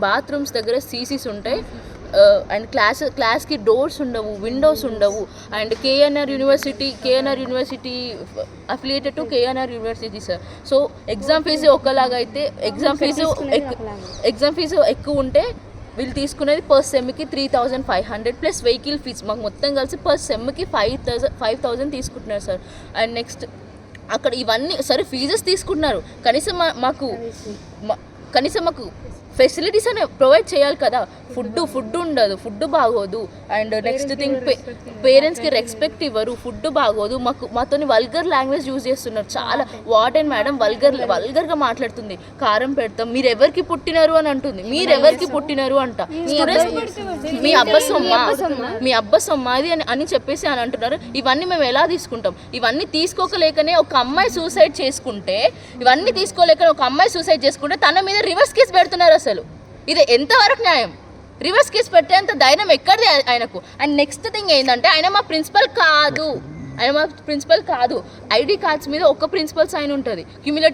Bathrooms దగ్గర CCs ఉంటాయి and క్లాస్కి డోర్స్ ఉండవు, విండోస్ ఉండవు. And KNR university affiliated to KNR university sir. So exam fee ఒకలాగా అయితే ఎగ్జామ్ ఫీజు ఎక్కువ ఉంటే వీళ్ళు తీసుకునేది పర్ సెమ్కి 3,500 ప్లస్ వెహికల్ ఫీజ్. మాకు మొత్తం కలిసి పర్ సెమ్కి 5,000 తీసుకుంటున్నారు సార్. అండ్ నెక్స్ట్ అక్కడ ఇవన్నీ సరే ఫీజెస్ తీసుకుంటున్నారు, కనీసం మాకు ఫెసిలిటీస్ అని ప్రొవైడ్ చేయాలి కదా. ఫుడ్ ఉండదు, ఫుడ్ బాగోదు. అండ్ నెక్స్ట్ థింగ్ పేరెంట్స్కి రెస్పెక్ట్ ఇవ్వరు, ఫుడ్ బాగోదు. మాతోని వల్గర్ లాంగ్వేజ్ యూజ్ చేస్తున్నారు చాలా. వార్డెన్ మేడం వల్గర్గా మాట్లాడుతుంది. కారం పెడతాం, మీరు ఎవరికి పుట్టినారు అని అంటుంది. మీరెవరికి పుట్టినారు అంట. స్టూడెంట్స్ మీ అబ్బ సొమ్మాది అని చెప్పేసి అని అంటున్నారు. ఇవన్నీ మేము ఎలా తీసుకుంటాం? ఇవన్నీ తీసుకోలేకనే ఒక అమ్మాయి సూసైడ్ చేసుకుంటే తన మీద రివర్స్ కేసు పెడుతున్నారు. అసలు ఇది ఎంతవరకు న్యాయం? రివర్స్ కేసు పెట్టేంత ధైర్యం ఎక్కడిది ఆయనకు? అండ్ నెక్స్ట్ థింగ్ ఏంటంటే ఆయన మా ప్రిన్సిపల్ కాదు. ఐడి కార్డ్స్ మీద ఒక ప్రిన్సిపల్ సైన్ ఉంటుంది. క్యూములేటివ్